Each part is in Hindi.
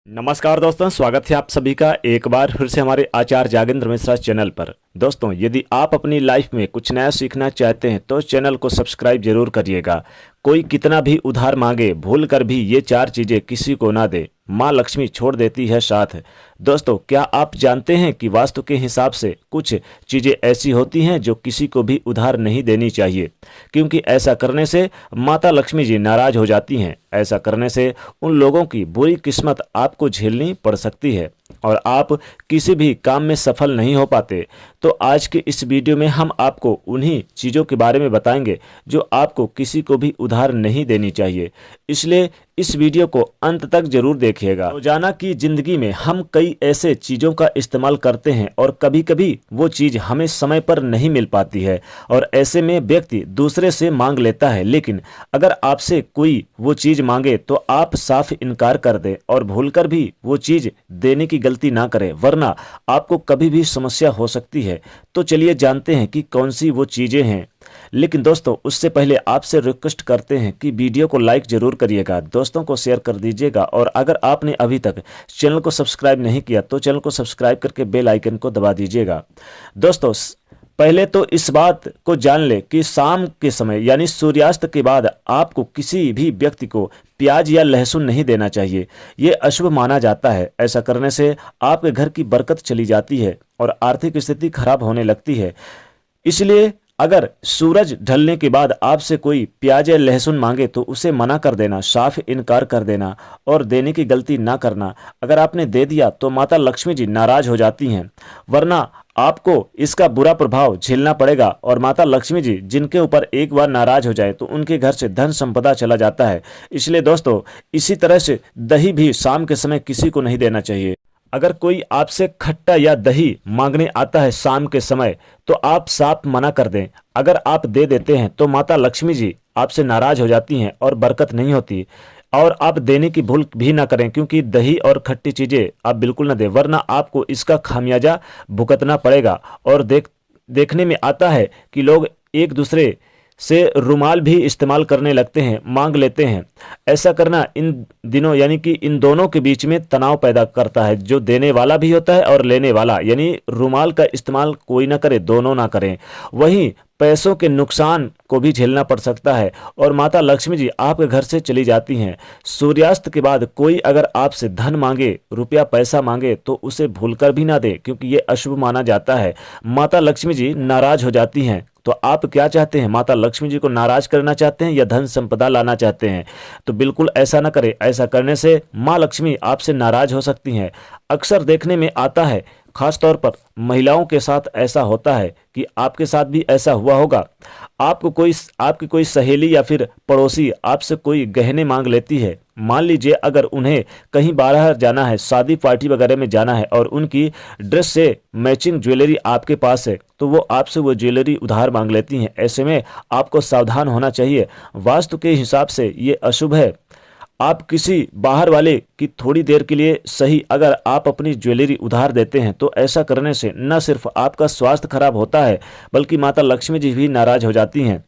नमस्कार दोस्तों, स्वागत है आप सभी का एक बार फिर से हमारे आचार्य जागेंद्र मिश्रा चैनल पर। दोस्तों, यदि आप अपनी लाइफ में कुछ नया सीखना चाहते हैं तो चैनल को सब्सक्राइब जरूर करिएगा। कोई कितना भी उधार मांगे, भूल कर भी ये चार चीजें किसी को ना दे, माँ लक्ष्मी छोड़ देती है साथ। दोस्तों, क्या आप जानते हैं कि वास्तु के हिसाब से कुछ चीजें ऐसी होती हैं जो किसी को भी उधार नहीं देनी चाहिए, क्योंकि ऐसा करने से माता लक्ष्मी जी नाराज हो जाती हैं। ऐसा करने से उन लोगों की बुरी किस्मत आपको झेलनी पड़ सकती है और आप किसी भी काम में सफल नहीं हो पाते। तो आज के इस वीडियो में हम आपको उन्हीं चीज़ों के बारे में बताएंगे जो आपको किसी को भी उधार नहीं देनी चाहिए, इसलिए इस वीडियो को अंत तक जरूर देखिएगा। रोजाना की जिंदगी में हम कई ऐसे चीज़ों का इस्तेमाल करते हैं और कभी कभी वो चीज़ हमें समय पर नहीं मिल पाती है और ऐसे में व्यक्ति दूसरे से मांग लेता है। लेकिन अगर आपसे कोई वो चीज़ मांगे तो आप साफ इनकार कर दें और भूलकर भी वो चीज़ देने की गलती ना करें, वरना आपको कभी भी समस्या हो सकती है। तो चलिए जानते हैं कि कौन सी वो चीज़ें हैं। लेकिन दोस्तों, उससे पहले आपसे रिक्वेस्ट करते हैं कि वीडियो को लाइक जरूर करिएगा, दोस्तों को शेयर कर दीजिएगा और अगर आपने अभी तक चैनल को सब्सक्राइब नहीं किया तो चैनल को सब्सक्राइब करके बेल आइकन को दबा दीजिएगा। दोस्तों, पहले तो इस बात को जान ले कि शाम के समय यानी सूर्यास्त के बाद आपको किसी भी व्यक्ति को प्याज या लहसुन नहीं देना चाहिए। ये अशुभ माना जाता है। ऐसा करने से आपके घर की बरकत चली जाती है और आर्थिक स्थिति खराब होने लगती है। इसलिए अगर सूरज ढलने के बाद आपसे कोई प्याज या लहसुन मांगे तो उसे मना कर देना, साफ इनकार कर देना और देने की गलती ना करना। अगर आपने दे दिया तो माता लक्ष्मी जी नाराज हो जाती हैं, वरना आपको इसका बुरा प्रभाव झेलना पड़ेगा और माता लक्ष्मी जी जिनके ऊपर एक बार नाराज हो जाए तो उनके घर से धन संपदा चला जाता है। इसलिए दोस्तों, इसी तरह से दही भी शाम के समय किसी को नहीं देना चाहिए। अगर कोई आपसे खट्टा या दही मांगने आता है शाम के समय तो आप साफ मना कर दें। अगर आप दे देते हैं तो माता लक्ष्मी जी आपसे नाराज हो जाती हैं और बरकत नहीं होती। और आप देने की भूल भी ना करें, क्योंकि दही और खट्टी चीजें आप बिल्कुल ना दें, वरना आपको इसका खामियाजा भुगतना पड़ेगा। और देखने में आता है कि लोग एक दूसरे से रुमाल भी इस्तेमाल करने लगते हैं, मांग लेते हैं। ऐसा करना इन दिनों यानी कि इन दोनों के बीच में तनाव पैदा करता है, जो देने वाला भी होता है और लेने वाला। यानी रुमाल का इस्तेमाल कोई ना करे, दोनों ना करें। वहीं पैसों के नुकसान को भी झेलना पड़ सकता है और माता लक्ष्मी जी आपके घर से चली जाती हैं। सूर्यास्त के बाद कोई अगर आपसे धन मांगे, रुपया पैसा मांगे तो उसे भूलकर भी ना दे, क्योंकि ये अशुभ माना जाता है। माता लक्ष्मी जी नाराज हो जाती हैं। तो आप क्या चाहते हैं? माता लक्ष्मी जी को नाराज करना चाहते हैं या धन संपदा लाना चाहते हैं? तो बिल्कुल ऐसा ना करें। ऐसा करने से माँ लक्ष्मी आपसे नाराज हो सकती हैं। अक्सर देखने में आता है, खास तौर पर महिलाओं के साथ ऐसा होता है कि आपके साथ भी ऐसा हुआ होगा। आपकी कोई सहेली या फिर पड़ोसी आपसे कोई गहने मांग लेती है। मान लीजिए अगर उन्हें कहीं बाहर जाना है, शादी पार्टी वगैरह में जाना है और उनकी ड्रेस से मैचिंग ज्वेलरी आपके पास है, तो वो आपसे वो ज्वेलरी उधार मांग लेती हैं। ऐसे में आपको सावधान होना चाहिए। वास्तु के हिसाब से ये अशुभ है। आप किसी बाहर वाले की थोड़ी देर के लिए सही अगर आप अपनी ज्वेलरी उधार देते हैं तो ऐसा करने से न सिर्फ आपका स्वास्थ्य खराब होता है, बल्कि माता लक्ष्मी जी भी नाराज हो जाती हैं।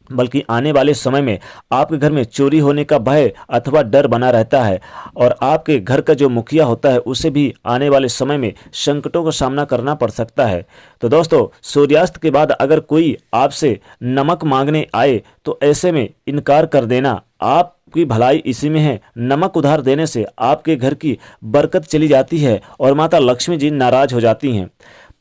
बल्कि आने वाले समय में आपके घर में चोरी होने का भय अथवा डर बना रहता है और आपके घर का जो मुखिया होता है उसे भी आने वाले समय में संकटों का सामना करना पड़ सकता है। तो दोस्तों, सूर्यास्त के बाद अगर कोई आपसे नमक मांगने आए तो ऐसे में इनकार कर देना। आपकी भलाई इसी में है। नमक उधार देने से आपके घर की बरकत चली जाती है और माता लक्ष्मी जी नाराज हो जाती हैं।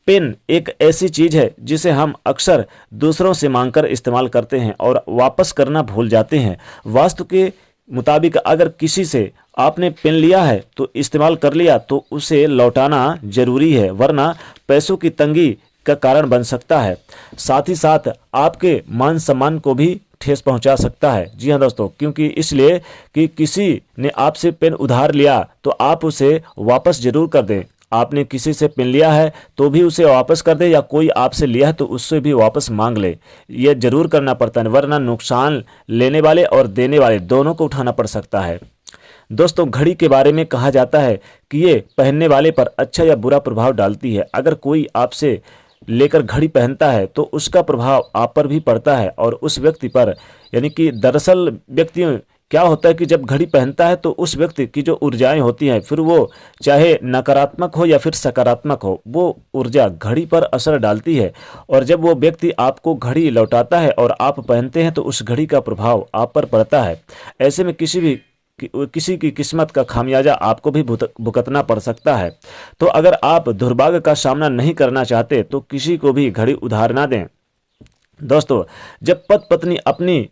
पेन एक ऐसी चीज है जिसे हम अक्सर दूसरों से मांगकर इस्तेमाल करते हैं और वापस करना भूल जाते हैं। वास्तु के मुताबिक अगर किसी से आपने पेन लिया है तो इस्तेमाल कर लिया तो उसे लौटाना जरूरी है, वरना पैसों की तंगी का कारण बन सकता है। साथ ही साथ आपके मान सम्मान को भी ठेस पहुंचा सकता है। जी हाँ दोस्तों, क्योंकि इसलिए कि किसी ने आपसे पेन उधार लिया तो आप उसे वापस जरूर कर दें। आपने किसी से पेन लिया है तो भी उसे वापस कर दे, या कोई आपसे लिया है तो उससे भी वापस मांग ले। यह जरूर करना पड़ता है, वरना नुकसान लेने वाले और देने वाले दोनों को उठाना पड़ सकता है। दोस्तों, घड़ी के बारे में कहा जाता है कि ये पहनने वाले पर अच्छा या बुरा प्रभाव डालती है। अगर कोई आपसे लेकर घड़ी पहनता है तो उसका प्रभाव आप पर भी पड़ता है और उस व्यक्ति पर, यानी कि दरअसल व्यक्ति क्या होता है कि जब घड़ी पहनता है तो उस व्यक्ति की जो ऊर्जाएं होती हैं, फिर वो चाहे नकारात्मक हो या फिर सकारात्मक हो, वो ऊर्जा घड़ी पर असर डालती है। और जब वो व्यक्ति आपको घड़ी लौटाता है और आप पहनते हैं तो उस घड़ी का प्रभाव आप पर पड़ता है। ऐसे में किसी की किस्मत का खामियाजा आपको भी भुगतना पड़ सकता है। तो अगर आप दुर्भाग्य का सामना नहीं करना चाहते तो किसी को भी घड़ी उधार ना दें। दोस्तों, जब पति पत्नी अपनी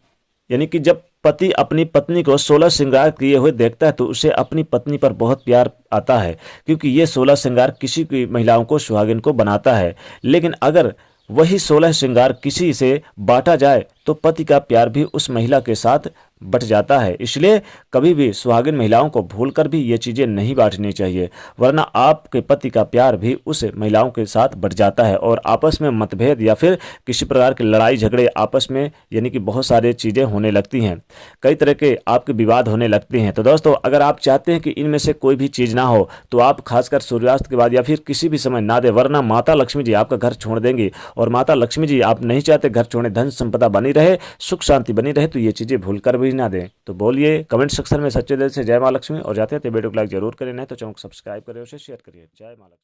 यानी कि जब पति अपनी पत्नी को 16 श्रृंगार किए हुए देखता है तो उसे अपनी पत्नी पर बहुत प्यार आता है, क्योंकि ये 16 श्रृंगार किसी की महिलाओं को सुहागिन को बनाता है। लेकिन अगर वही 16 श्रृंगार किसी से बांटा जाए तो पति का प्यार भी उस महिला के साथ बट जाता है। इसलिए कभी भी सुहागिन महिलाओं को भूलकर भी ये चीज़ें नहीं बांटनी चाहिए, वरना आपके पति का प्यार भी उस महिलाओं के साथ बढ़ जाता है और आपस में मतभेद या फिर किसी प्रकार की लड़ाई झगड़े आपस में यानी कि बहुत सारी चीज़ें होने लगती हैं, कई तरह के आपके विवाद होने लगते हैं। तो दोस्तों, अगर आप चाहते हैं कि इनमें से कोई भी चीज़ ना हो तो आप खासकर सूर्यास्त के बाद या फिर किसी भी समय ना दें, वरना माता लक्ष्मी जी आपका घर छोड़ देंगी। और माता लक्ष्मी जी आप नहीं चाहते घर छोड़े, धन संपदा बनी रहे, सुख शांति बनी रहे, तो ये चीज़ें भूल कर भी ना दें। तो बोलिए कमेंट सेक्शन में सच्चे दिल से जय माँ लक्ष्मी, और जाते हैं तो वीडियो को लाइक जरूर करें, नहीं तो चैनल को सब्सक्राइब करें, उसे शेयर करिए। जय माँ लक्ष्मी।